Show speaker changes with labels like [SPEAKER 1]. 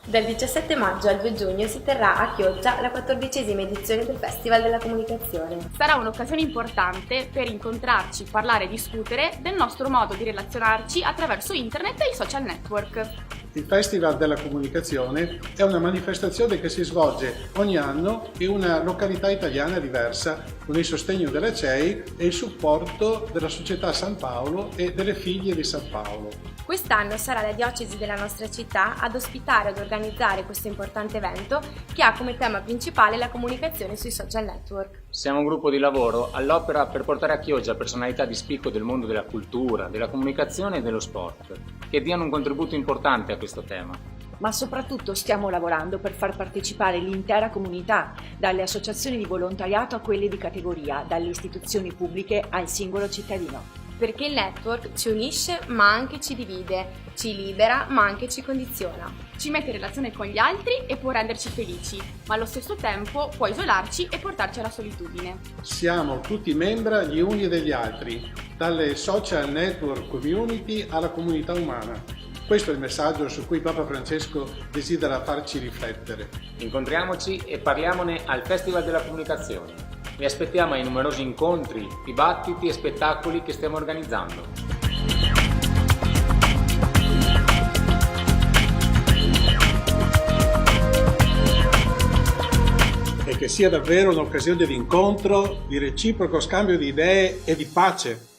[SPEAKER 1] Dal 17 maggio al 2 giugno si terrà a Chioggia la 14ª edizione del Festival della Comunicazione.
[SPEAKER 2] Sarà un'occasione importante per incontrarci, parlare e discutere del nostro modo di relazionarci attraverso internet e i social network.
[SPEAKER 3] Il Festival della Comunicazione è una manifestazione che si svolge ogni anno in una località italiana diversa, con il sostegno della CEI e il supporto della Società San Paolo e delle Figlie di San Paolo.
[SPEAKER 1] Quest'anno sarà la diocesi della nostra città ad ospitare ed organizzare questo importante evento che ha come tema principale la comunicazione sui social network.
[SPEAKER 4] Siamo un gruppo di lavoro all'opera per portare a Chioggia personalità di spicco del mondo della cultura, della comunicazione e dello sport, che diano un contributo importante a questo tema.
[SPEAKER 5] Ma soprattutto stiamo lavorando per far partecipare l'intera comunità, dalle associazioni di volontariato a quelle di categoria, dalle istituzioni pubbliche al singolo cittadino.
[SPEAKER 1] Perché il network ci unisce ma anche ci divide, ci libera ma anche ci condiziona.
[SPEAKER 2] Ci mette in relazione con gli altri e può renderci felici, ma allo stesso tempo può isolarci e portarci alla solitudine.
[SPEAKER 3] Siamo tutti membra gli uni degli altri, dalle social network community alla comunità umana. Questo è il messaggio su cui Papa Francesco desidera farci riflettere.
[SPEAKER 4] Incontriamoci e parliamone al Festival della Comunicazione. Vi aspettiamo ai numerosi incontri, dibattiti e spettacoli che stiamo organizzando.
[SPEAKER 3] E che sia davvero un'occasione di incontro, di reciproco scambio di idee e di pace.